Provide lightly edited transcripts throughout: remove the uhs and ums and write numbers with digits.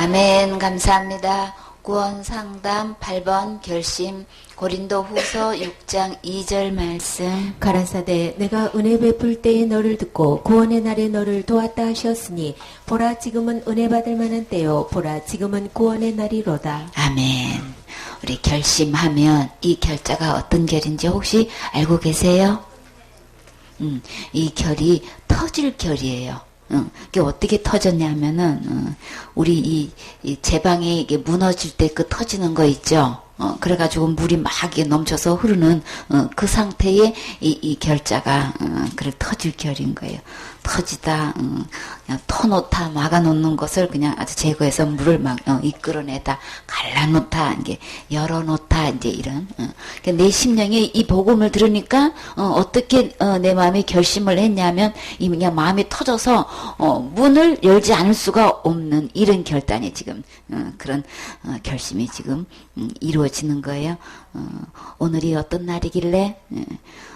아멘. 감사합니다. 구원상담 8번 결심 고린도후서 6장 2절 말씀. 가라사대 내가 은혜 베풀 때에 너를 듣고 구원의 날에 너를 도왔다 하셨으니 보라 지금은 은혜 받을 만한 때요 보라 지금은 구원의 날이로다. 아멘. 우리 결심하면 이 결자가 어떤 결인지 혹시 알고 계세요? 이 결이 터질 결이에요. 이게 어떻게 터졌냐면은 우리 이 제방에 이게 무너질 때 그 터지는 거 있죠. 그래가지고 물이 막 이게 넘쳐서 흐르는 그 상태의 이 결자가 그래 터질 결인 거예요. 터지다, 그냥 터놓다, 막아놓는 것을 그냥 아주 제거해서 물을 막 이끌어내다, 갈라놓다, 이게 열어놓다, 이제 이런. 내 심령이 이 복음을 들으니까 어떻게 내 마음이 결심을 했냐면 이 그냥 마음이 터져서 문을 열지 않을 수가 없는 이런 결단이 지금 그런 결심이 지금 이루어지는 거예요. 오늘이 어떤 날이길래?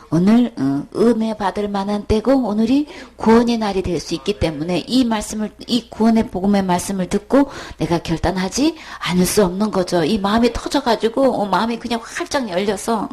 오늘 은혜 받을 만한 때고 오늘이 구원의 날이 될 수 있기 때문에 이 말씀을, 이 구원의 복음의 말씀을 듣고 내가 결단하지 않을 수 없는 거죠. 이 마음이 터져가지고 마음이 그냥 활짝 열려서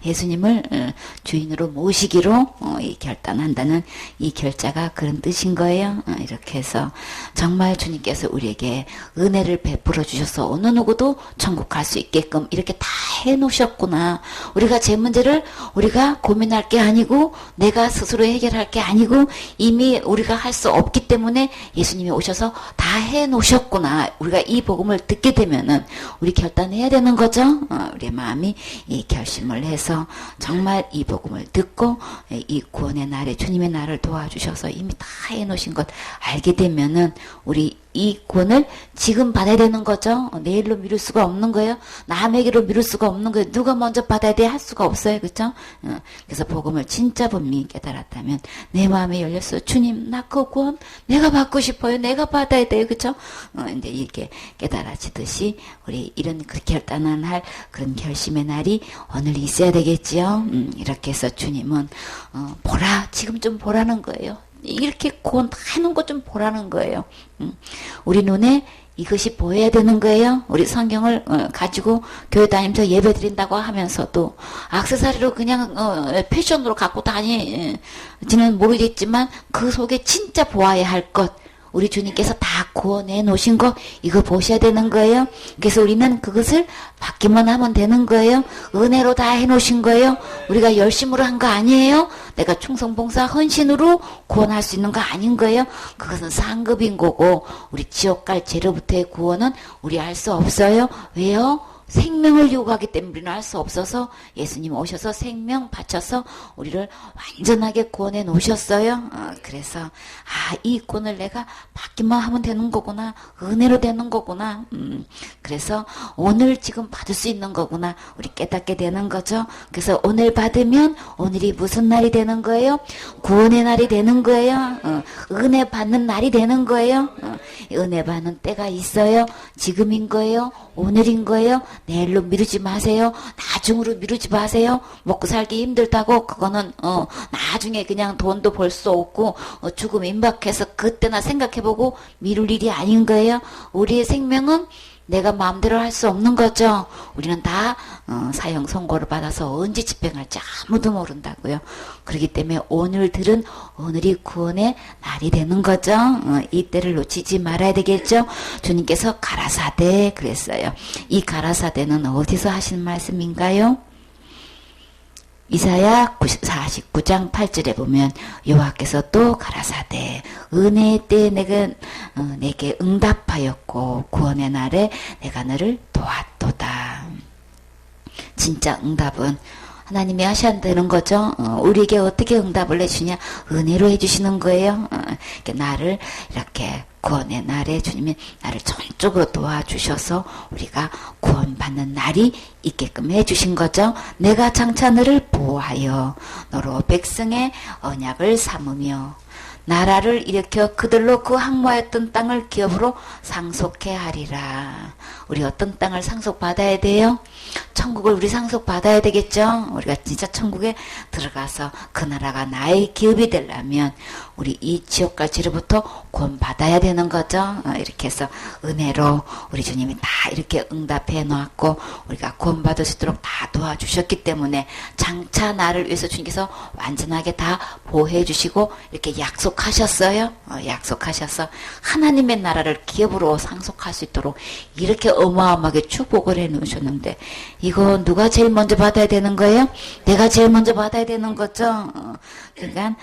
예수님을 주인으로 모시기로 이 결단한다는 이 결자가 그런 뜻인 거예요. 이렇게 해서 정말 주님께서 우리에게 은혜를 베풀어 주셔서 어느 누구도 천국 갈 수 있게끔 이렇게 다 해놓으셨구나. 우리가 제 문제를 우리가 고민할 게 아니고 내가 스스로 해결할 게 아니고 이미 우리가 할 수 없기 때문에 예수님이 오셔서 다 해놓으셨구나. 우리가 이 복음을 듣게 되면은 우리 결단해야 되는 거죠. 우리의 마음이 이 결심을 해서 정말 이 복음을 듣고 이 구원의 날에 주님의 날을 도와주셔서 이미 다 해놓으신 것 알게 되면은 우리 이 구원을 지금 받아야 되는 거죠. 내일로 미룰 수가 없는 거예요. 남에게로 미룰 수가 없는 거예요. 누가 먼저 받아야 돼 할 수가 없어요. 그렇죠? 그래서 복음을 진짜 분명히 깨달았다면 내 마음에 열렸어. 주님, 나 그 구원 내가 받고 싶어요. 내가 받아야 돼요. 그렇죠? 이제 이렇게 깨달아지듯이 우리 이런 그 결단한 할 그런 결심의 날이 오늘 있어야 되겠지요. 이렇게 해서 주님은 보라, 지금 좀 보라는 거예요. 이렇게 구원 다 해놓은 것 좀 보라는 거예요. 우리 눈에 이것이 보여야 되는 거예요. 우리 성경을 가지고 교회 다니면서 예배 드린다고 하면서도 액세서리로 그냥 패션으로 갖고 다니지는 모르겠지만 그 속에 진짜 보아야 할 것, 우리 주님께서 다 구원해 놓으신 거 이거 보셔야 되는 거예요. 그래서 우리는 그것을 받기만 하면 되는 거예요. 은혜로 다 해놓으신 거예요. 우리가 열심으로 한 거 아니에요. 내가 충성봉사 헌신으로 구원할 수 있는 거 아닌 거예요. 그것은 상급인 거고 우리 지옥 갈 죄로부터의 구원은 우리 알 수 없어요. 왜요? 생명을 요구하기 때문에 우리는 할 수 없어서 예수님 오셔서 생명 바쳐서 우리를 완전하게 구원해 놓으셨어요. 그래서 이 구원을 내가 받기만 하면 되는 거구나. 은혜로 되는 거구나. 그래서 오늘 지금 받을 수 있는 거구나. 우리 깨닫게 되는 거죠. 그래서 오늘 받으면 오늘이 무슨 날이 되는 거예요? 구원의 날이 되는 거예요. 은혜 받는 날이 되는 거예요. 은혜 받는 때가 있어요. 지금인 거예요. 오늘인 거예요. 내일로 미루지 마세요. 나중으로 미루지 마세요. 먹고 살기 힘들다고 그거는 나중에 그냥 돈도 벌 수 없고 죽음 임박해서 그때나 생각해보고 미룰 일이 아닌 거예요. 우리의 생명은 내가 마음대로 할 수 없는 거죠. 우리는 다 사형 선고를 받아서 언제 집행할지 아무도 모른다고요. 그렇기 때문에 오늘들은 오늘이 구원의 날이 되는 거죠. 이때를 놓치지 말아야 되겠죠. 주님께서 가라사대 그랬어요. 이 가라사대는 어디서 하신 말씀인가요? 이사야 49장 8절에 보면 여호와께서 또 가라사대 은혜의 때에 내게 응답하였고 구원의 날에 내가 너를 도왔도다. 진짜 응답은 하나님이 하셔야 되는 거죠. 우리에게 어떻게 응답을 해주냐? 은혜로 해주시는 거예요. 나를 이렇게 구원의 날에 주님이 나를 전적으로 도와주셔서 우리가 구원받는 날이 있게끔 해주신 거죠. 내가 장차 너를 보호하여 너로 백성의 언약을 삼으며 나라를 일으켜 그들로 그 항모하였던 땅을 기업으로 상속해 하리라. 우리 어떤 땅을 상속받아야 돼요? 천국을 우리 상속받아야 되겠죠? 우리가 진짜 천국에 들어가서 그 나라가 나의 기업이 되려면 우리 이 지옥갈지로부터 구원받아야 되는 거죠. 이렇게 해서 은혜로 우리 주님이 다 이렇게 응답해 놓았고 우리가 구원받을 수 있도록 다 도와주셨기 때문에 장차 나를 위해서 주님께서 완전하게 다 보호해 주시고 이렇게 약속하셨어요. 약속하셔서 하나님의 나라를 기업으로 상속할 수 있도록 이렇게 어마어마하게 축복을 해 놓으셨는데 이거 누가 제일 먼저 받아야 되는 거예요? 내가 제일 먼저 받아야 되는 거죠. 그러니까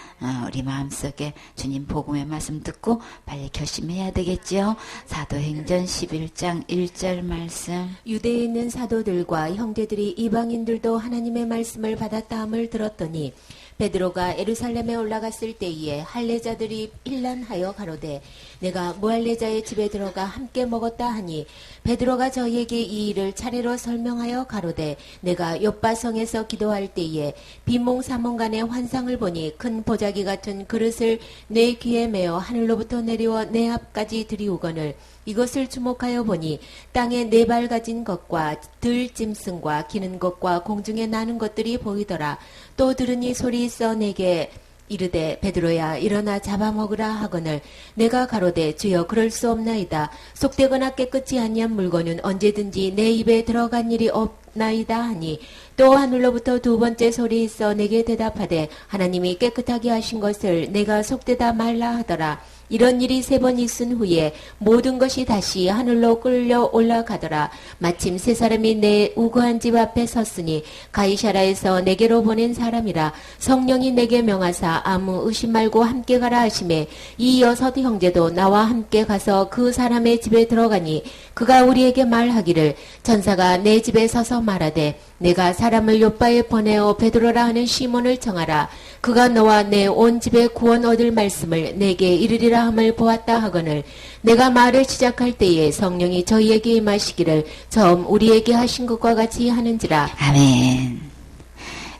우리 마음속에 주님 복음의 말씀 듣고 빨리 결심해야 되겠죠. 사도행전 11장 1절 말씀. 유대에 있는 사도들과 형제들이 이방인들도 하나님의 말씀을 받았다함을 들었더니 베드로가 예루살렘에 올라갔을 때에 할례자들이 일난하여 가로되 내가 무할례자의 집에 들어가 함께 먹었다 하니 베드로가 저희에게 이 일을 차례로 설명하여 가로되 내가 요바성에서 기도할 때에 비몽사몽간의 환상을 보니 큰 보자기 같은 그릇을 내 귀에 메어 하늘로부터 내려와 내 앞까지 들이우거늘 이것을 주목하여 보니 땅에 네 발 가진 것과 들짐승과 기는 것과 공중에 나는 것들이 보이더라. 또 들으니 소리 있어 내게 이르되 베드로야 일어나 잡아먹으라 하거늘 내가 가로되 주여 그럴 수 없나이다. 속되거나 깨끗이 아니한 물건은 언제든지 내 입에 들어간 일이 없나이다 하니 또 하늘로부터 두 번째 소리 있어 내게 대답하되 하나님이 깨끗하게 하신 것을 내가 속되다 말라 하더라. 이런 일이 세 번 있은 후에 모든 것이 다시 하늘로 끌려 올라가더라. 마침 세 사람이 내 우거한 집 앞에 섰으니 가이사라에서 내게로 보낸 사람이라. 성령이 내게 명하사 아무 의심 말고 함께 가라 하시매 이 여섯 형제도 나와 함께 가서 그 사람의 집에 들어가니 그가 우리에게 말하기를 천사가 내 집에 서서 말하되 내가 사람을 요바에 보내어 베드로라 하는 시몬을 청하라. 그가 너와 내 온 집에 구원 얻을 말씀을 내게 이르리라 함을 보았다 하거늘 내가 말을 시작할 때에 성령이 저희에게 임하시기를 처음 우리에게 하신 것과 같이 하는지라. 아멘.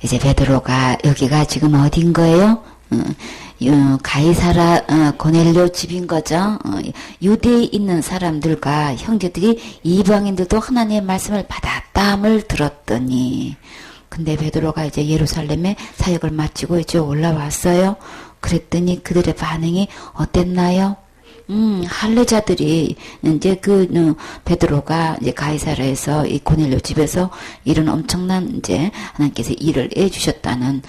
이제 베드로가 여기가 지금 어딘 거예요? 가이사라 고넬료 집인 거죠. 유대에 있는 사람들과 형제들이 이방인들도 하나님의 말씀을 받았다함을 들었더니 근데 베드로가 이제 예루살렘에 사역을 마치고 이제 올라왔어요. 그랬더니 그들의 반응이 어땠나요? 할례자들이 이제 베드로가 이제 가이사라에서 이 고넬료 집에서 이런 엄청난 이제 하나님께서 일을 해주셨다는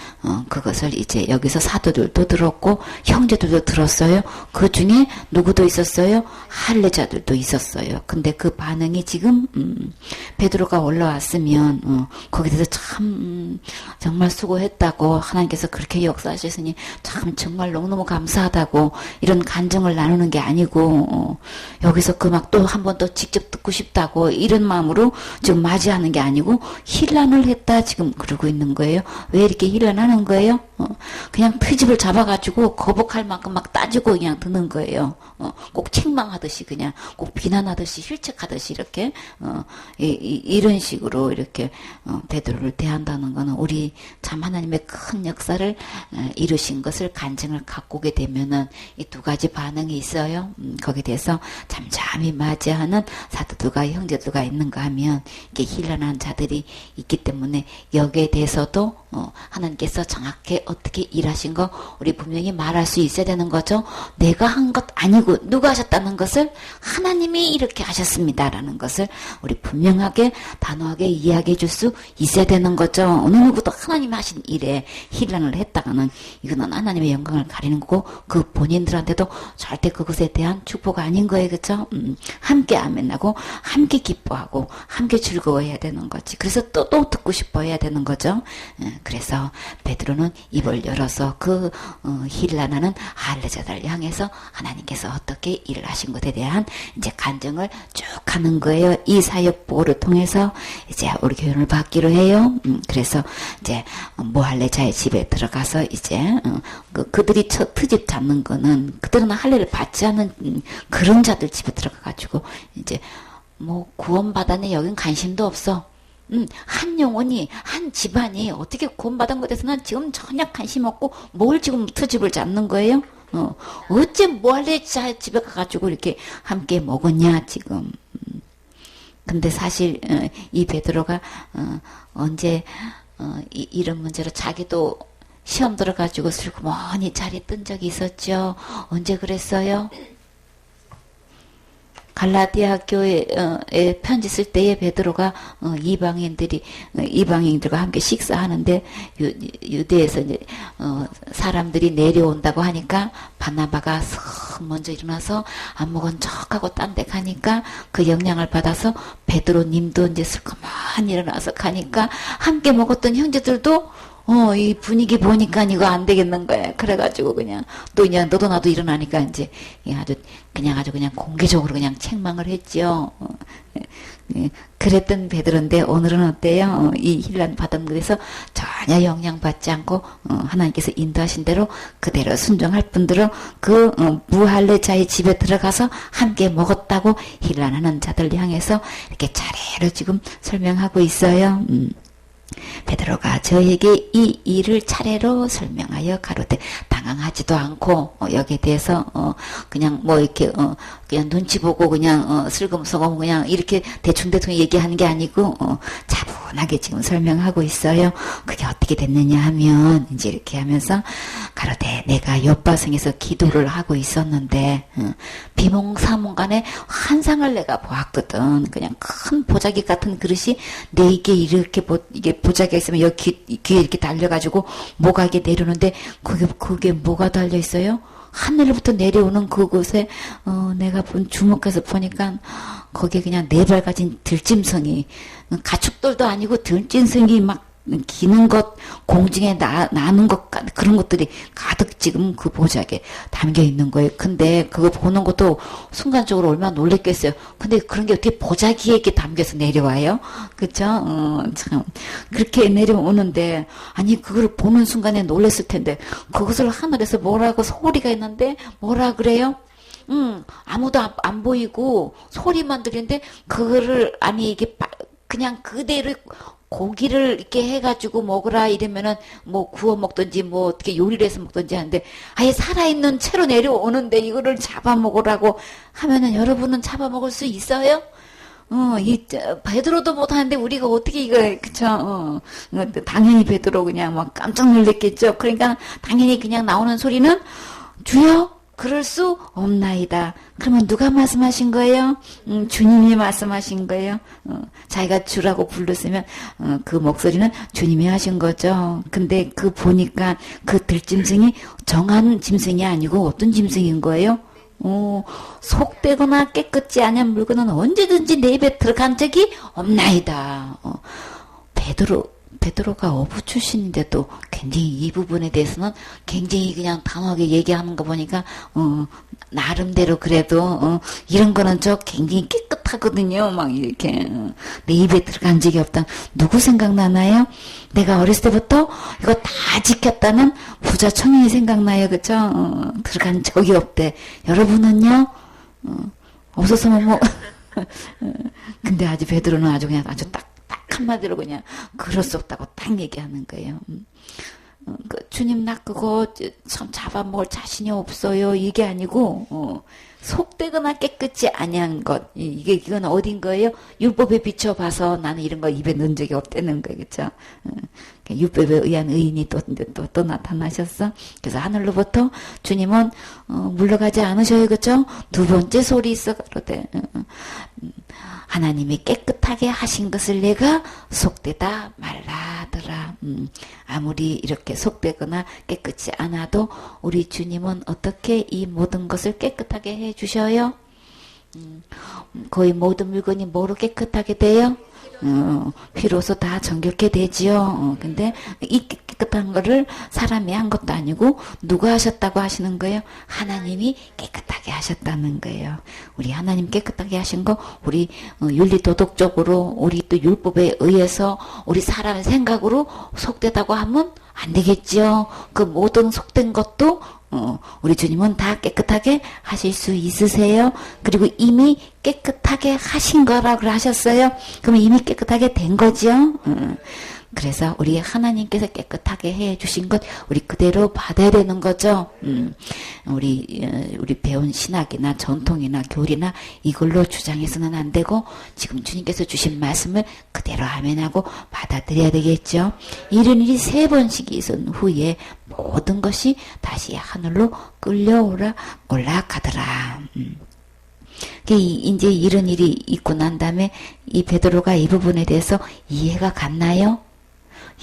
그것을 이제 여기서 사도들도 들었고 형제들도 들었어요. 그 중에 누구도 있었어요? 할례자들도 있었어요. 근데 그 반응이 지금 베드로가 올라왔으면 거기에 대해서 참 정말 수고했다고 하나님께서 그렇게 역사하셨으니 참 정말 너무너무 감사하다고 이런 간증을 나누는 게 아니고 여기서 그 막 또 한 번 또 직접 듣고 싶다고 이런 마음으로 지금 맞이하는 게 아니고 힐난을 했다 지금 그러고 있는 거예요. 왜 이렇게 힐난하는 거예요? 그냥 트집을 잡아가지고 거북할 만큼 막 따지고 그냥 듣는 거예요. 꼭 책망하듯이 그냥 꼭 비난하듯이 힐책하듯이 이렇게 이런 식으로 이렇게 베드로를 대한다는 거는 우리 참 하나님의 큰 역사를 이루신 것을 간증을 갖고 오게 되면은 이 두 가지 반응이 있어요. 거기에 대해서 잠잠히 맞이하는 사도들과 형제들과 있는가 하면 이게 힐난한 자들이 있기 때문에 여기에 대해서도 하나님께서 정확히 어떻게 일하신 거 우리 분명히 말할 수 있어야 되는 거죠. 내가 한 것 아니고 누가 하셨다는 것을 하나님이 이렇게 하셨습니다라는 것을 우리 분명하게 단호하게 이야기해 줄 수 있어야 되는 거죠. 어느 누구도 하나님 하신 일에 힐난을 했다가는 이거는 하나님의 영광을 가리는 거고 그 본인들한테도 절대 그것에 대한 축복이 아닌 거예요. 그렇죠? 함께 아멘하고 함께 기뻐하고 함께 즐거워해야 되는 거지. 그래서 또 듣고 싶어 해야 되는 거죠. 그래서 베드로는 입을 열어서 그 힐난하는 할례자들을 향해서 하나님께서 어떻게 일을 하신 것에 대한 이제 간증을 쭉 하는 거예요. 이 사역 보고를 통해서 이제 우리 교훈을 받기로 해요. 그래서 이제 무할례자의 집에 들어가서 이제 그들이 트집 잡는 거는 그들은 할례를 받지 않은 그런 자들 집에 들어가가지고 이제 뭐 구원받았네 여긴 관심도 없어. 한 영혼이 한 집안이 어떻게 구원받은 것에 대해서는 지금 전혀 관심 없고 뭘 지금 트집을 잡는 거예요? 어째 뭐 할래 집에 가가지고 이렇게 함께 먹었냐 지금. 근데 사실 이 베드로가 언제 이런 문제로 자기도 시험 들어가지고 슬그머니 자리에 뜬 적이 있었죠. 언제 그랬어요? 갈라디아 교회에 편지 쓸 때에 베드로가 이방인들과 함께 식사하는데 유대에서 이제 사람들이 내려온다고 하니까 바나바가 슥 먼저 일어나서 안 먹은 척하고 딴 데 가니까 그 영향을 받아서 베드로님도 이제 슬그머니 일어나서 가니까 함께 먹었던 형제들도 이 분위기 보니까 이거 안 되겠는 거야. 그래가지고 그냥 또 그냥 너도 나도 일어나니까 이제 아주 그냥 공개적으로 그냥 책망을 했죠. 그랬던 베드로인데 오늘은 어때요? 이 힐란 받은 것에서 전혀 영향받지 않고 하나님께서 인도하신 대로 그대로 순종할 분들은 그 무할례자의 집에 들어가서 함께 먹었다고 힐란하는 자들 향해서 이렇게 차례로 지금 설명하고 있어요. 베드로가 저에게 이 일을 차례로 설명하여 가로되 당황하지도 않고 여기에 대해서 그냥 뭐 이렇게 그냥 눈치 보고 그냥 슬금슬금 그냥 이렇게 대충대충 얘기하는 게 아니고 차분하게 지금 설명하고 있어요. 그게 어떻게 됐느냐 하면 이제 이렇게 하면서 가로되 내가 옆바성에서 기도를 하고 있었는데 비몽사몽간에 환상을 내가 보았거든. 그냥 큰 보자기 같은 그릇이 네개 이렇게 이게 보자기가 있으면 여기 귀에 이렇게 달려가지고 뭐가 이게 내려오는데 그게 뭐가 달려 있어요? 하늘부터 내려오는 그곳에 내가 본 주목해서 보니까 거기에 그냥 네 발 가진 들짐승이 가축들도 아니고 들짐승이 막 기는 것, 공중에 나는 것, 그런 것들이 가득 지금 그 보자기에 담겨 있는 거예요. 근데 그거 보는 것도 순간적으로 얼마나 놀랬겠어요. 근데 그런 게 어떻게 보자기에 이렇게 담겨서 내려와요? 그쵸? 참. 그렇게 내려오는데, 아니, 그걸 보는 순간에 놀랬을 텐데, 그것을 하늘에서 뭐라고 소리가 있는데, 뭐라 그래요? 아무도 안 보이고, 소리만 들리는데, 그거를, 아니, 이게 그냥 그대로 고기를 이렇게 해가지고 먹으라 이러면은 뭐 구워 먹든지 뭐 어떻게 요리를 해서 먹든지 하는데 아예 살아있는 채로 내려오는데 이거를 잡아먹으라고 하면은 여러분은 잡아먹을 수 있어요? 베드로도 못하는데 우리가 어떻게 이거, 그쵸, 당연히 베드로 그냥 막 깜짝 놀랐겠죠. 그러니까 당연히 그냥 나오는 소리는 주여? 그럴 수 없나이다. 그러면 누가 말씀하신 거예요? 주님이 말씀하신 거예요. 자기가 주라고 불렀으면 그 목소리는 주님이 하신 거죠. 근데 그 보니까 그 들짐승이 정한 짐승이 아니고 어떤 짐승인 거예요? 속되거나 깨끗지 않은 물건은 언제든지 내 입에 들어간 적이 없나이다. 베드로가 어부 출신인데도 굉장히 이 부분에 대해서는 굉장히 그냥 단호하게 얘기하는 거 보니까 나름대로 그래도 이런 거는 저 굉장히 깨끗하거든요. 막 이렇게 내 입에 들어간 적이 없다. 누구 생각나나요? 내가 어렸을 때부터 이거 다 지켰다는 부자 청년이 생각나요. 그쵸? 들어간 적이 없대. 여러분은요? 없었으면 뭐 근데 아주 베드로는 아주 그냥 아주 딱 한마디로 그냥 그럴 수 없다고 딱 얘기하는 거예요. 주님 나 그거 참 잡아먹을 자신이 없어요. 이게 아니고 속되거나 깨끗이 아니한 것 이건 어딘 거예요? 율법에 비춰봐서 나는 이런 거 입에 넣은 적이 없다는 거예요. 그렇죠? 율법에 의한 의인이 또 나타나셨어. 그래서 하늘로부터 주님은 물러가지 않으셔요. 그렇죠? 두 번째 소리 있어. 그러대. 하나님이 깨끗하게 하신 것을 내가 속되다 말라더라. 아무리 이렇게 속되거나 깨끗이 않아도 우리 주님은 어떻게 이 모든 것을 깨끗하게 해 주셔요? 거의 모든 물건이 뭐로 깨끗하게 돼요? 피로서 다 정결케 되지요. 근데 이 깨끗한 거를 사람이 한 것도 아니고 누가 하셨다고 하시는 거예요? 하나님이 깨끗하게 하셨다는 거예요. 우리 하나님 깨끗하게 하신 거 우리 윤리도덕적으로 우리 또 율법에 의해서 우리 사람의 생각으로 속되다고 하면 안 되겠죠. 그 모든 속된 것도 우리 주님은 다 깨끗하게 하실 수 있으세요. 그리고 이미 깨끗하게 하신 거라고 하셨어요. 그러면 이미 깨끗하게 된 거죠. 그래서 우리 하나님께서 깨끗하게 해 주신 것 우리 그대로 받아야 되는 거죠. 우리 배운 신학이나 전통이나 교리나 이걸로 주장해서는 안 되고 지금 주님께서 주신 말씀을 그대로 아멘하고 받아들여야 되겠죠. 이런 일이 3번씩 있은 후에 모든 것이 다시 하늘로 올라가더라. 이제 이런 일이 있고 난 다음에 이 베드로가 이 부분에 대해서 이해가 갔나요?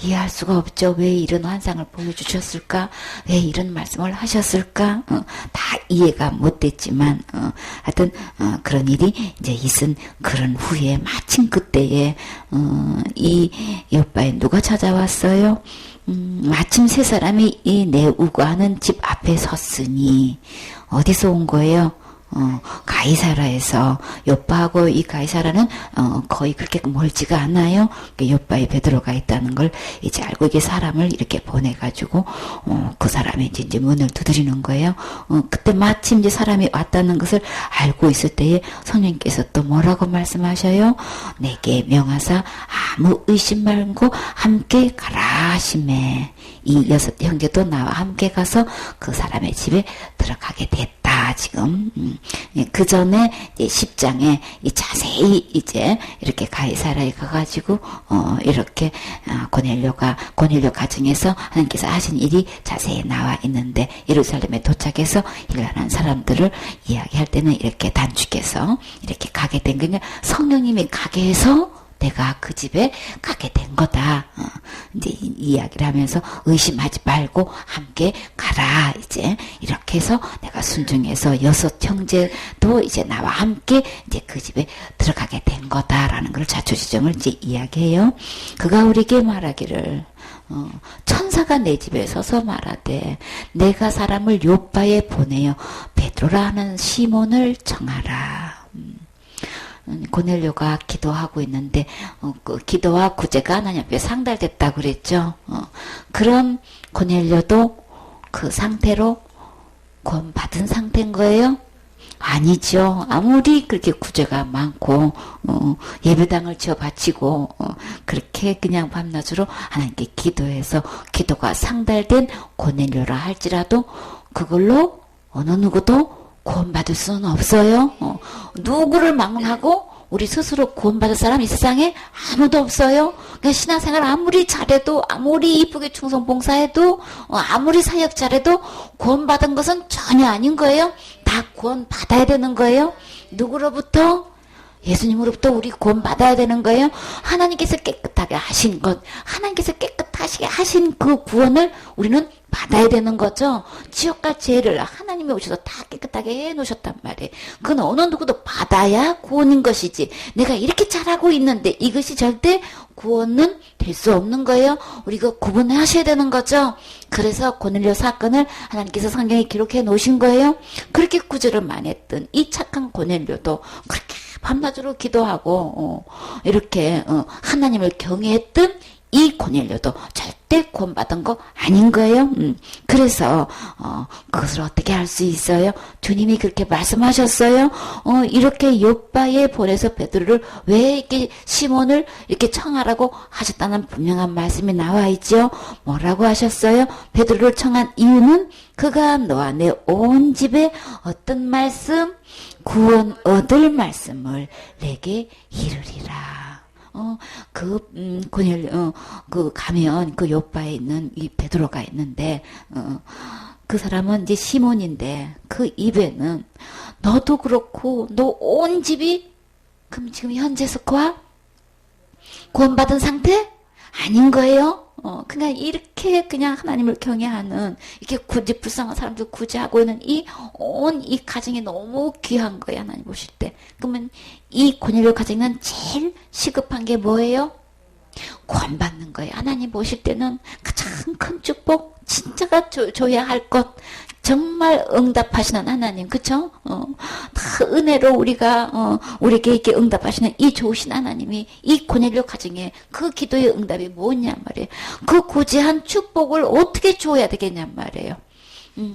이해할 수가 없죠. 왜 이런 환상을 보여주셨을까? 왜 이런 말씀을 하셨을까? 다 이해가 못 됐지만, 하여튼, 그런 일이 이제 있은 그런 후에, 마침 그때에, 이 옆바에 누가 찾아왔어요? 마침 3사람이 이 네우가는 집 앞에 섰으니, 어디서 온 거예요? 가이사라에서. 요빠하고 이 가이사라는 거의 그렇게 멀지가 않아요. 요빠에 베드로가 있다는 걸 이제 알고 이게 사람을 이렇게 보내가지고 그 사람이 이제 문을 두드리는 거예요. 그때 마침 이제 사람이 왔다는 것을 알고 있을 때에 성령께서 또 뭐라고 말씀하셔요? 내게 명하사 아무 의심 말고 함께 가라 하시매. 이 6 형제도 나와 함께 가서 그 사람의 집에 들어가게 됐다. 지금 그 전에 10장에 자세히 이제 이렇게 가이사라에 가가지고 이렇게 고넬료 가정에서 하나님께서 하신 일이 자세히 나와 있는데 예루살렘에 도착해서 일어난 사람들을 이야기할 때는 이렇게 단축해서 이렇게 가게 된 거냐. 성령님이 가게 해서 내가 그 집에 가게 된 거다. 이제 이야기를 하면서 의심하지 말고 함께 가라. 이제 이렇게 해서 내가 순종해서 6 형제도 이제 나와 함께 이제 그 집에 들어가게 된 거다라는 걸 자초지정을 이제 이야기해요. 그가 우리에게 말하기를 천사가 내 집에 서서 말하되 내가 사람을 요빠에 보내어 베드로라 하는 시몬을 정하라. 고넬료가 기도하고 있는데 그 기도와 구제가 하나님 앞에 상달됐다고 그랬죠. 그런 고넬료도 그 상태로 구원받은 상태인 거예요? 아니죠. 아무리 그렇게 구제가 많고 예배당을 지어 바치고 그렇게 그냥 밤낮으로 하나님께 기도해서 기도가 상달된 고넬료라 할지라도 그걸로 어느 누구도 구원받을 수는 없어요. 누구를 막론하고 우리 스스로 구원받을 사람 이 세상에 아무도 없어요. 그러니까 신앙생활 아무리 잘해도 아무리 이쁘게 충성 봉사해도 아무리 사역 잘해도 구원받은 것은 전혀 아닌 거예요. 다 구원받아야 되는 거예요. 누구로부터? 예수님으로부터 우리 구원받아야 되는 거예요. 하나님께서 깨끗하게 하신 것, 하나님께서 깨끗하게 하신 그 구원을 우리는 받아야 되는 거죠. 지옥과 죄를 하나님이 오셔서 다 깨끗하게 해놓으셨단 말이에요. 그건 어느 누구도 받아야 구원인 것이지. 내가 이렇게 잘하고 있는데 이것이 절대 구원은 될 수 없는 거예요. 우리가 구분하셔야 되는 거죠. 그래서 고넬료 사건을 하나님께서 성경에 기록해 놓으신 거예요. 그렇게 구제를 많이 했던 이 착한 고넬료도 그렇게 밤낮으로 기도하고 이렇게 하나님을 경외했던 이 고넬료도 절대 구원받은 거 아닌 거예요. 그래서 그것을 어떻게 할 수 있어요? 주님이 그렇게 말씀하셨어요. 이렇게 요빠에 보내서 베드로를 왜 이렇게 시몬을 이렇게 청하라고 하셨다는 분명한 말씀이 나와 있죠. 뭐라고 하셨어요? 베드로를 청한 이유는 그가 너와 내 온 집에 어떤 말씀? 구원 얻을 말씀을 내게 이르리라. 가면 그 요빠에 있는 이 베드로가 있는데, 그 사람은 이제 시몬인데, 그 입에는 너도 그렇고, 너 온 집이, 그럼 지금 현재 스코아? 구원받은 상태? 아닌 거예요? 그냥 이렇게 그냥 하나님을 경외하는, 이렇게 굳이 불쌍한 사람들 구제하고 있는 이 가정이 너무 귀한 거예요, 하나님 보실 때. 그러면 이 고넬료 가정은 제일 시급한 게 뭐예요? 구원받는 거예요. 하나님 보실 때는 가장 큰 축복, 진짜가 줘야 할 것, 정말 응답하시는 하나님, 그쵸? 다 은혜로 우리에게 이렇게 응답하시는 이 좋으신 하나님이 이 고넬료 가정에 그 기도의 응답이 뭐냐 말이에요. 그 고지한 축복을 어떻게 줘야 되겠냐 말이에요.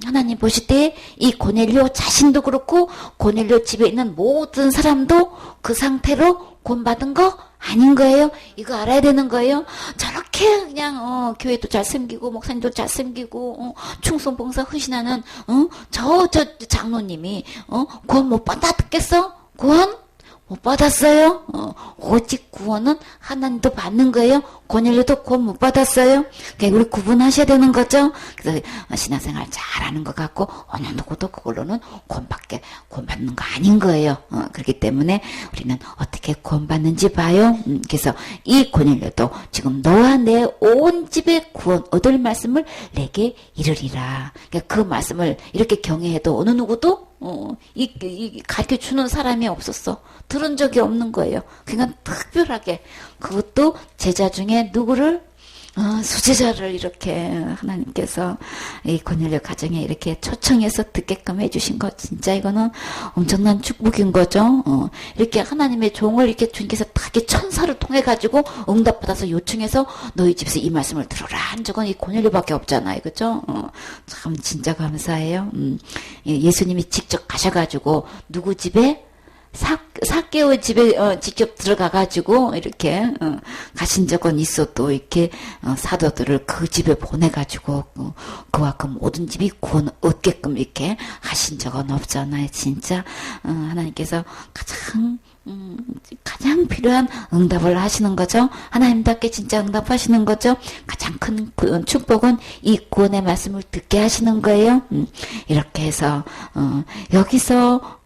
하나님 보실 때 이 고넬료 자신도 그렇고 고넬료 집에 있는 모든 사람도 그 상태로 구원받은 거 아닌 거예요? 이거 알아야 되는 거예요? 저렇게 그냥 교회도 잘 섬기고 목사님도 잘 섬기고 충성봉사 헌신하는 저 장로님이 구원 못 받았겠어? 구원? 못 받았어요? 오직 구원은 하나님도 받는 거예요? 고넬료도 구원 못 받았어요? 그러니까 우리 구분하셔야 되는 거죠? 그래서 신앙생활 잘하는 것 같고 어느 누구도 그걸로는 구원 받는 거 아닌 거예요. 그렇기 때문에 우리는 어떻게 구원 받는지 봐요. 그래서 이 고넬료도 지금 너와 내 온 집에 구원 얻을 말씀을 내게 이르리라. 그러니까 그 말씀을 이렇게 경외해도 어느 누구도 이 가르쳐 주는 사람이 없었어. 들은 적이 없는 거예요. 그러니까 특별하게 그것도 제자 중에 누구를 수제자를 이렇게 하나님께서 이 고넬료 가정에 이렇게 초청해서 듣게끔 해주신 것 진짜 이거는 엄청난 축복인 거죠. 이렇게 하나님의 종을 이렇게 주님께서 다 이렇게 천사를 통해 가지고 응답받아서 요청해서 너희 집에서 이 말씀을 들어라 한 적은 이 고넬료밖에 없잖아요, 그죠? 참 진짜 감사해요. 예수님이 직접 가셔가지고 누구 집에 사개오 집에 직접 들어가가지고 이렇게 가신 적은 있어도 이렇게 사도들을 그 집에 보내가지고 그와 그 모든 집이 구원 얻게끔 이렇게 하신 적은 없잖아요. 진짜 하나님께서 가장 필요한 응답을 하시는 거죠. 하나님답게 진짜 응답하시는 거죠. 가장 큰 축복은 이 구원의 말씀을 듣게 하시는 거예요. 이렇게 해서 여기서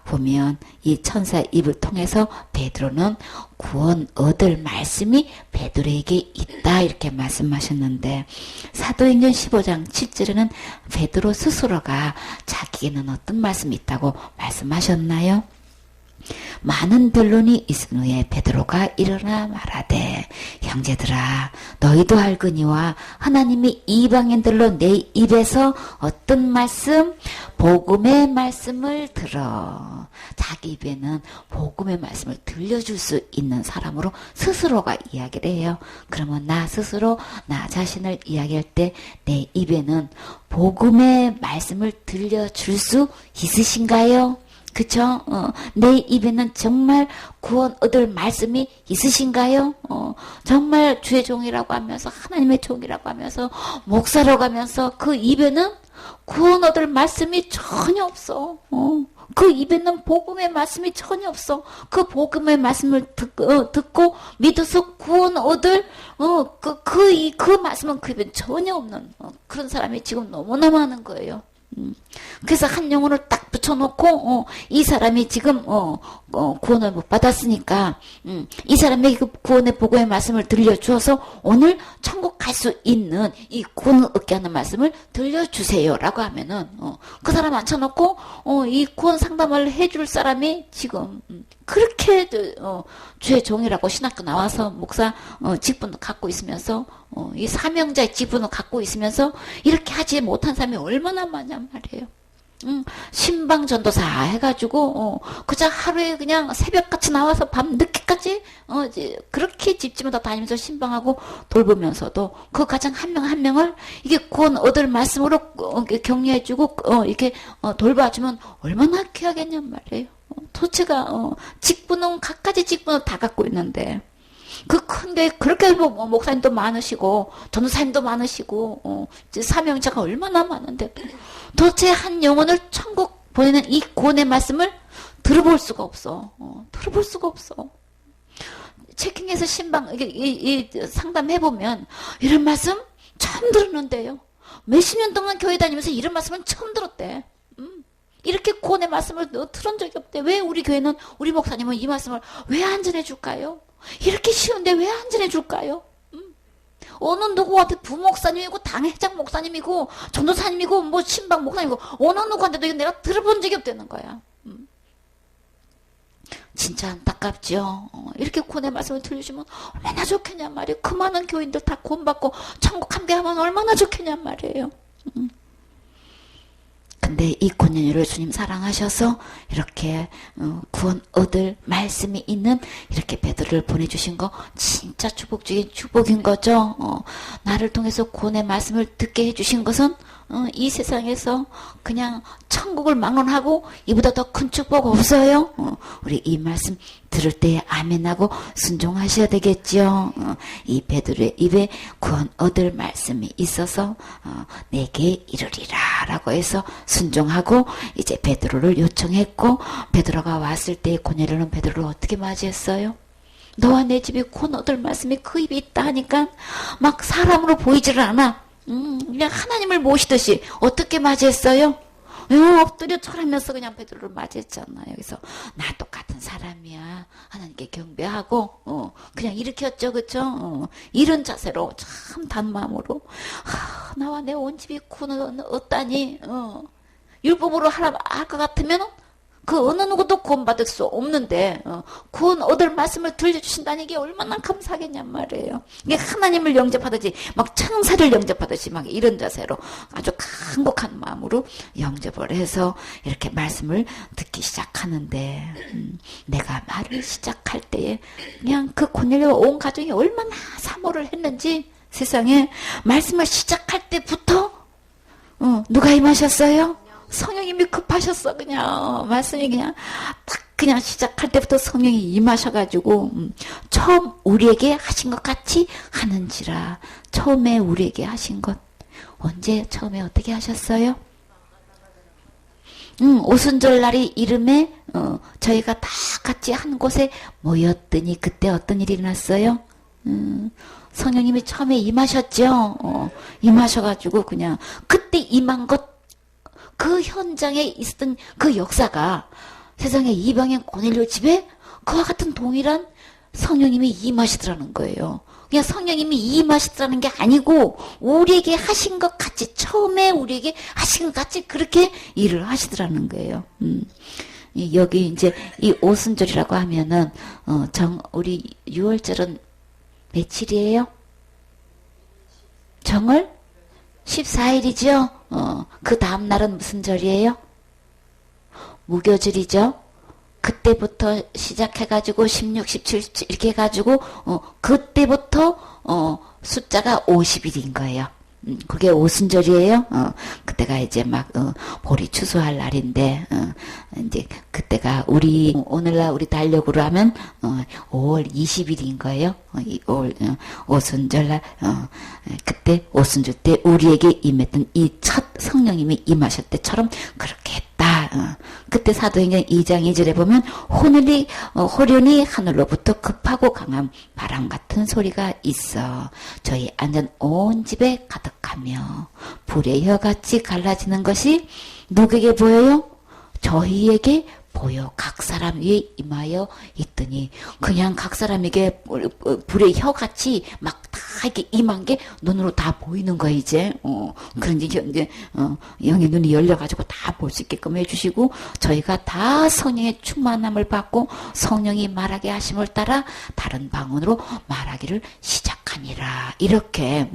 보면 이 천사 입을 통해서 베드로는 구원 얻을 말씀이 베드로에게 있다 이렇게 말씀하셨는데 사도행전 15장 7절에는 베드로 스스로가 자기에게는 어떤 말씀이 있다고 말씀하셨나요? 많은 변론이 있은 후에 베드로가 일어나 말하되 형제들아 너희도 알거니와 하나님이 이방인들로 내 입에서 어떤 말씀? 복음의 말씀을 들어. 자기 입에는 복음의 말씀을 들려줄 수 있는 사람으로 스스로가 이야기를 해요. 그러면 나 스스로 나 자신을 이야기할 때 내 입에는 복음의 말씀을 들려줄 수 있으신가요? 그쵸? 내 입에는 정말 구원 얻을 말씀이 있으신가요? 정말 주의 종이라고 하면서 하나님의 종이라고 하면서 목사라고 하면서 그 입에는 구원 얻을 말씀이 전혀 없어. 그 입에는 복음의 말씀이 전혀 없어. 그 복음의 말씀을 듣고 믿어서 구원 얻을 그 말씀은 그 입에 전혀 없는 그런 사람이 지금 너무나 많은 거예요. 그래서 한 영혼을 딱 붙여놓고 이 사람이 지금 구원을 못 받았으니까 이 사람에게 그 구원의 복음의 말씀을 들려주어서 오늘 천국 갈 수 있는 이 구원을 얻게 하는 말씀을 들려주세요 라고 하면은 그 사람 앉혀놓고 이 구원 상담을 해줄 사람이 지금 그렇게 주의 종이라고 신학교 나와서 목사 직분도 갖고 있으면서 이 사명자의 직분을 갖고 있으면서 이렇게 하지 못한 사람이 얼마나 많냔 말이에요. 신방 전도사 해가지고 그저 하루에 그냥 새벽같이 나와서 밤 늦게까지 그렇게 집집마다 다니면서 신방하고 돌보면서도 그 가장 한 명 한 명을 이게 구원 얻을 말씀으로 격려해주고 이렇게 돌봐주면 얼마나 귀하겠냔 말이에요. 도대체가 직분은 갖가지 직분을 다 갖고 있는데 그 큰 게 그렇게 목사님도 많으시고 전도사님도 많으시고 사명자가 얼마나 많은데 도대체 한 영혼을 천국 보내는 이 구원의 말씀을 들어볼 수가 없어. 들어볼 수가 없어. 체킹해서 신방 이 상담해보면 이런 말씀 처음 들었는데요. 몇십 년 동안 교회 다니면서 이런 말씀은 처음 들었대. 이렇게 구원의 말씀을 들은 적이 없대. 왜 우리 교회는 우리 목사님은 이 말씀을 왜 안 전해줄까요? 이렇게 쉬운데 왜 안 전해줄까요? 어느 누구한테 부목사님이고 당회장 목사님이고 전도사님이고 뭐 신방 목사님이고 어느 누구한테도 이거 내가 들어본 적이 없다는 거야. 진짜 안타깝죠. 이렇게 구원의 말씀을 들려주면 얼마나 좋겠냔 말이에요. 그 많은 교인들 다 구원받고 천국 함께하면 얼마나 좋겠냔 말이에요. 근데 이 고넬료를 주님 사랑하셔서 이렇게 구원 얻을 말씀이 있는 이렇게 베드로를 보내주신 거 진짜 축복 중인 축복인 거죠. 나를 통해서 구원의 말씀을 듣게 해주신 것은 이 세상에서 그냥 천국을 막론하고 이보다 더 큰 축복 없어요. 우리 이 말씀 들을 때 아멘하고 순종하셔야 되겠죠. 이 베드로의 입에 구원 얻을 말씀이 있어서 내게 이르리라 라고 해서 순종하고 이제 베드로를 요청했고, 베드로가 왔을 때 고넬료는 베드로를 어떻게 맞이했어요? 너와 내 집에 구원 얻을 말씀이 그 입에 있다 하니까 막 사람으로 보이지를 않아. 그냥 하나님을 모시듯이 어떻게 맞이했어요? 엎드려 절하면서 그냥 베드로를 맞이했잖아요. 그래서 나 똑같은 사람이야. 하나님께 경배하고 그냥 일으켰죠. 그쵸? 이런 자세로 참 단마음으로 나와 내 온 집이 구원 얻다니 율법으로 하라 할 것 같으면 그 어느 누구도 구원받을 수 없는데 구원 얻을 말씀을 들려주신다는 게 얼마나 감사하겠냔 말이에요. 이게 하나님을 영접하듯이 막 천사를 영접하듯이 막 이런 자세로 아주 간곡한 마음으로 영접을 해서 이렇게 말씀을 듣기 시작하는데, 내가 말을 시작할 때에 그냥 그 고넬료와 온 가정이 얼마나 사모를 했는지, 세상에 말씀을 시작할 때부터 누가 임하셨어요? 성령님이 급하셨어. 그냥 말씀이 그냥 딱 그냥 시작할 때부터 성령이 임하셔가지고 처음 우리에게 하신 것 같이 하는지라. 처음에 우리에게 하신 것 언제 처음에 어떻게 하셨어요? 오순절 날이 이름에 저희가 다 같이 한 곳에 모였더니 그때 어떤 일이 일어났어요? 성령님이 처음에 임하셨죠. 임하셔가지고 그냥 그때 임한 것, 그 현장에 있었던 그 역사가 세상에 이방인 고넬료 집에 그와 같은 동일한 성령님이 임하시더라는 거예요. 그냥 성령님이 임하시더라는 게 아니고 우리에게 하신 것 같이, 처음에 우리에게 하신 것 같이 그렇게 일을 하시더라는 거예요. 여기 이제 이 오순절이라고 하면은 우리 6월절은 며칠이에요? 정월 14일이죠. 그 다음 날은 무슨 절이에요? 무교절이죠. 그때부터 시작해가지고 16, 17, 17 이렇게 해가지고 그때부터 숫자가 50일인 거예요. 그게 오순절이에요. 그때가 이제 막 보리 추수할 날인데 이제 그때가 오늘날 우리 달력으로 하면 5월 20일인 거예요. 5월 오순절날 그때 오순절 때 우리에게 임했던 이 첫 성령님이 임하실 때처럼 그렇게 했다. 그때 사도행전 2장 2절에 보면 호련히 하늘로부터 급하고 강한 바람 같은 소리가 있어 저희 앉은 온 집에 가득하며 불의 혀같이 갈라지는 것이 누구에게 보여요? 저희에게 보여 각 사람 위에 임하여 있더니, 그냥 각 사람에게 불의 혀같이 막 다 이렇게 임한 게 눈으로 다 보이는 거야 이제. 그런지 이제 영의 눈이 열려가지고 다 볼 수 있게끔 해주시고, 저희가 다 성령의 충만함을 받고 성령이 말하게 하심을 따라 다른 방언으로 말하기를 시작하니라. 이렇게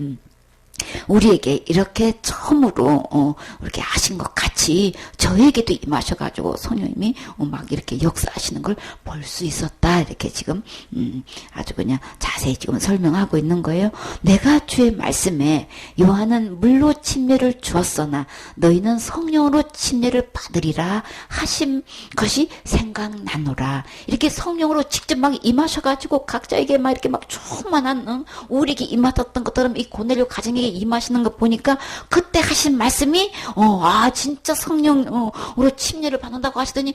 우리에게 이렇게 처음으로 이렇게 하신 것 같이 저에게도 임하셔가지고 성령님이 막 이렇게 역사하시는 걸 볼 수 있었다. 이렇게 지금 아주 그냥 자세히 지금 설명하고 있는 거예요. 내가 주의 말씀에 요한은 물로 침례를 주었으나 너희는 성령으로 침례를 받으리라 하신 것이 생각나노라. 이렇게 성령으로 직접 막 임하셔가지고 각자에게 막 이렇게 막 충만한 우리에게 임하셨던 것처럼 이 고넬료 가정에게 임하시는 거 보니까 그때 하신 말씀이 진짜 성령으로 침례를 받는다고 하시더니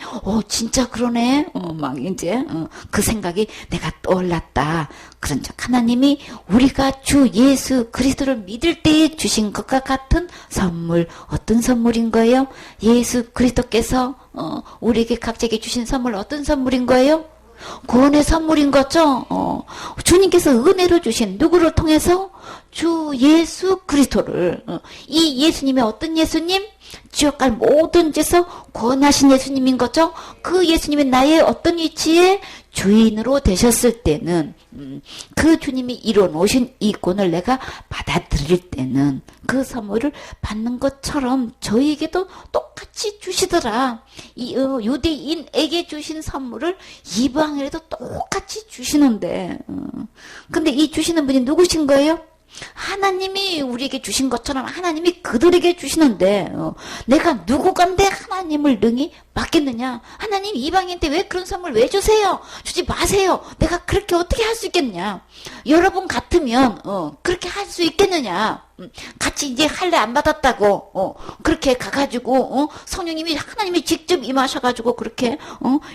진짜 그러네. 막 이제 그 생각이 내가 떠올랐다. 그런즉 하나님이 우리가 주 예수 그리스도를 믿을 때에 주신 것과 같은 선물, 어떤 선물인 거예요? 예수 그리스도께서 우리에게 각자에게 주신 선물 어떤 선물인 거예요? 구원의 선물인 거죠. 주님께서 은혜로 주신 누구를 통해서? 주 예수 그리스도를. 이 예수님이 어떤 예수님? 지옥 갈 모든 죄에서 구원하신 예수님인 거죠. 그 예수님이 나의 어떤 위치에 주인으로 되셨을 때는 그 주님이 이뤄놓으신 이 구원을 내가 받아들일 때는 그 선물을 받는 것처럼 저에게도 똑같이 주시더라. 이 유대인에게 주신 선물을 이방인에도 똑같이 주시는데 근데 이 주시는 분이 누구신 거예요? 하나님이 우리에게 주신 것처럼 하나님이 그들에게 주시는데 내가 누구간데 하나님을 능히 받겠느냐? 하나님 이방인한테 왜 그런 선물 왜 주세요? 주지 마세요. 내가 그렇게 어떻게 할 수 있겠냐? 여러분 같으면 그렇게 할 수 있겠느냐? 같이 이제 할례 안 받았다고 그렇게 가가지고 성령님이 하나님이 직접 임하셔가지고 그렇게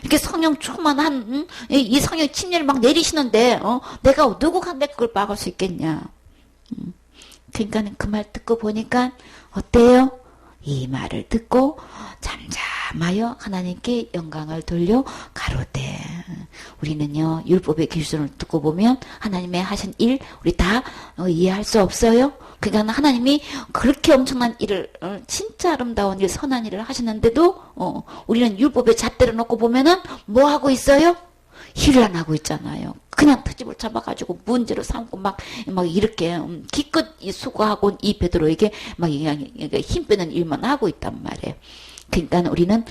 이렇게 성령 충만한 이 성령 침례를 막 내리시는데 내가 누구간데 그걸 막을 수 있겠냐? 그러니까 그 말 듣고 보니까 어때요? 이 말을 듣고 잠잠하여 하나님께 영광을 돌려 가로되. 우리는요 율법의 기준을 듣고 보면 하나님의 하신 일 우리 다 이해할 수 없어요. 그러니까 하나님이 그렇게 엄청난 일을 진짜 아름다운 일 선한 일을 하시는데도 우리는 율법의 잣대를 놓고 보면은 뭐 하고 있어요? 일을 안 하고 있잖아요. 그냥 트집을 잡아가지고 문제로 삼고 막 이렇게 기껏 수고하고 이 베드로에게 막 힘 빼는 일만 하고 있단 말이에요. 그러니까 우리는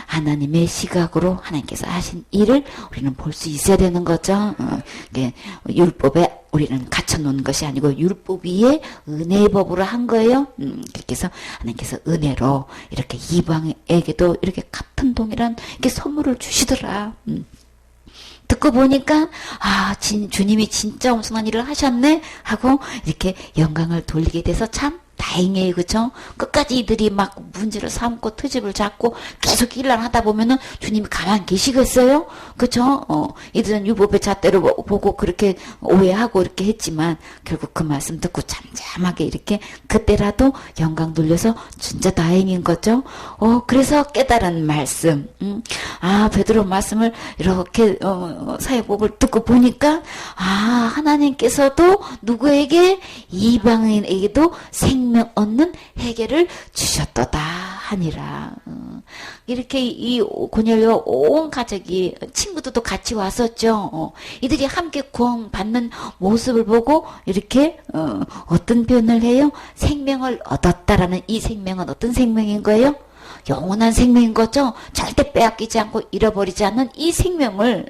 하나님의 시각으로 하나님께서 하신 일을 우리는 볼 수 있어야 되는 거죠. 율법에 우리는 갇혀놓은 것이 아니고 율법 위에 은혜의 법으로 한 거예요. 그렇게 해서 하나님께서 은혜로 이렇게 이방에게도 이렇게 같은 동일한 이렇게 선물을 주시더라. 듣고 보니까 주님이 진짜 엄청난 일을 하셨네 하고 이렇게 영광을 돌리게 돼서 참 다행이에요. 그쵸? 끝까지 이들이 막 문제를 삼고 트집을 잡고 계속 일을 하다 보면은 주님이 가만히 계시겠어요? 그쵸? 이들은 율법의 잣대로 보고 그렇게 오해하고 이렇게 했지만 결국 그 말씀 듣고 잠잠하게 이렇게 그때라도 영광 돌려서 진짜 다행인 거죠? 그래서 깨달은 말씀. 베드로 말씀을 이렇게 사회복을 듣고 보니까 하나님께서도 누구에게 이방인에게도 생명 얻는 해결을 주셨도다 하니라. 이렇게 이 고넬료 온 가족이 친구들도 같이 왔었죠. 이들이 함께 구원 받는 모습을 보고 이렇게 어떤 표현을 해요? 생명을 얻었다라는 이 생명은 어떤 생명인 거예요? 영원한 생명인 거죠. 절대 빼앗기지 않고 잃어버리지 않는 이 생명을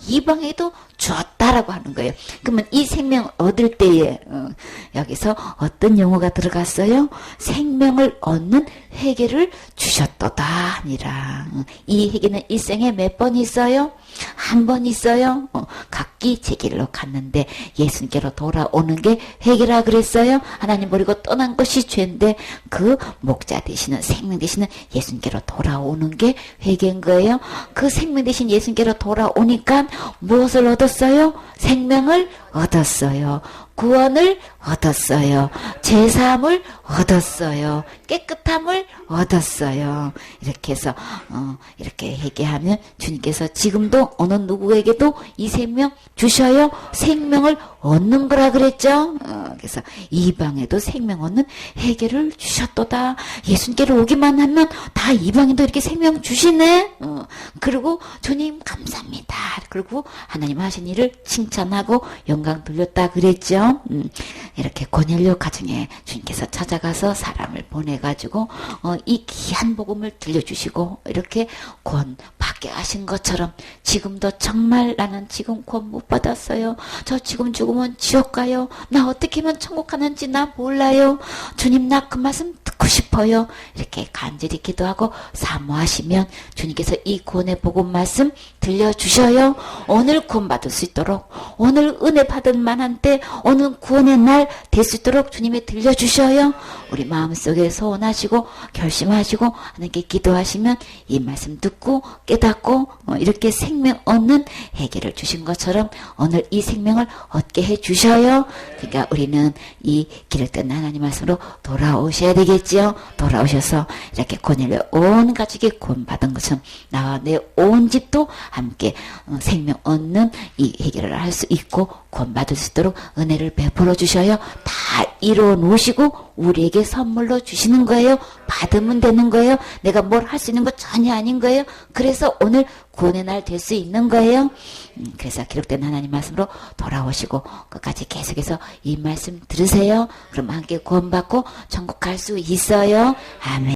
이방에도 주었다라고 하는 거예요. 그러면 이 생명을 얻을 때에 여기서 어떤 용어가 들어갔어요? 생명을 얻는 회개를 주셨도다 하니라. 이 회개는 일생에 몇 번 있어요? 한 번 있어요. 각기 제 길로 갔는데 예수님께로 돌아오는 게 회개라 그랬어요. 하나님 버리고 떠난 것이 죄인데 그 목자 되시는 생명 되시는 예수님께로 돌아오는 게 회개인 거예요. 그 생명 되신 예수님께로 돌아오니까 무엇을 얻었어요? 생명을 얻었어요. 구원을 얻었어요. 제사함을 얻었어요. 깨끗함을 얻었어요. 이렇게 해서 이렇게 회개하면 주님께서 지금도 어느 누구에게도 이 생명 주셔요. 생명을 얻는 거라 그랬죠. 그래서 이방에도 생명 얻는 회개를 주셨도다. 예수님께로 오기만 하면 다 이방에도 이렇게 생명 주시네. 그리고 주님 감사합니다. 그리고 하나님 하신 일을 칭찬하고 영광 돌렸다 그랬죠. 이렇게 고넬료 가정에 주님께서 찾아가서 사람을 보내가지고 이 귀한 복음을 들려주시고 이렇게 구원 받게 하신 것처럼 지금도 정말 나는 지금 구원 못 받았어요. 저 지금 죽으면 지옥 가요. 나 어떻게 하면 천국 가는지 나 몰라요. 주님 나 그 말씀 듣고 싶어요. 이렇게 간절히 기도하고 사모하시면 주님께서 이 구원의 복음 말씀 들려주셔요. 오늘 구원 받을 수 있도록 오늘 은혜 받은 만한 때 오늘 구원의 날 될 수 있도록 주님이 들려주셔요. 우리 마음속에 소원하시고 결심하시고 하나님께 기도하시면 이 말씀 듣고 깨닫고 이렇게 생명 얻는 해결을 주신 것처럼 오늘 이 생명을 얻게 해주셔요. 그러니까 우리는 이 길을 떠난 하나님 말씀으로 돌아오셔야 되겠지요. 돌아오셔서 이렇게 고넬료 온 가족이 구원받은 것처럼 나와 내 온 집도 함께 생명 얻는 이 해결을 할 수 있고 구원받을 수 있도록 은혜를 베풀어 주셔요. 다 이루어 놓으시고 우리에게 선물로 주시는 거예요. 받으면 되는 거예요. 내가 뭘 할 수 있는 거 전혀 아닌 거예요. 그래서 오늘 구원의 날 될 수 있는 거예요. 그래서 기록된 하나님 말씀으로 돌아오시고 끝까지 계속해서 이 말씀 들으세요. 그럼 함께 구원받고 천국 갈 수 있어요. 아멘.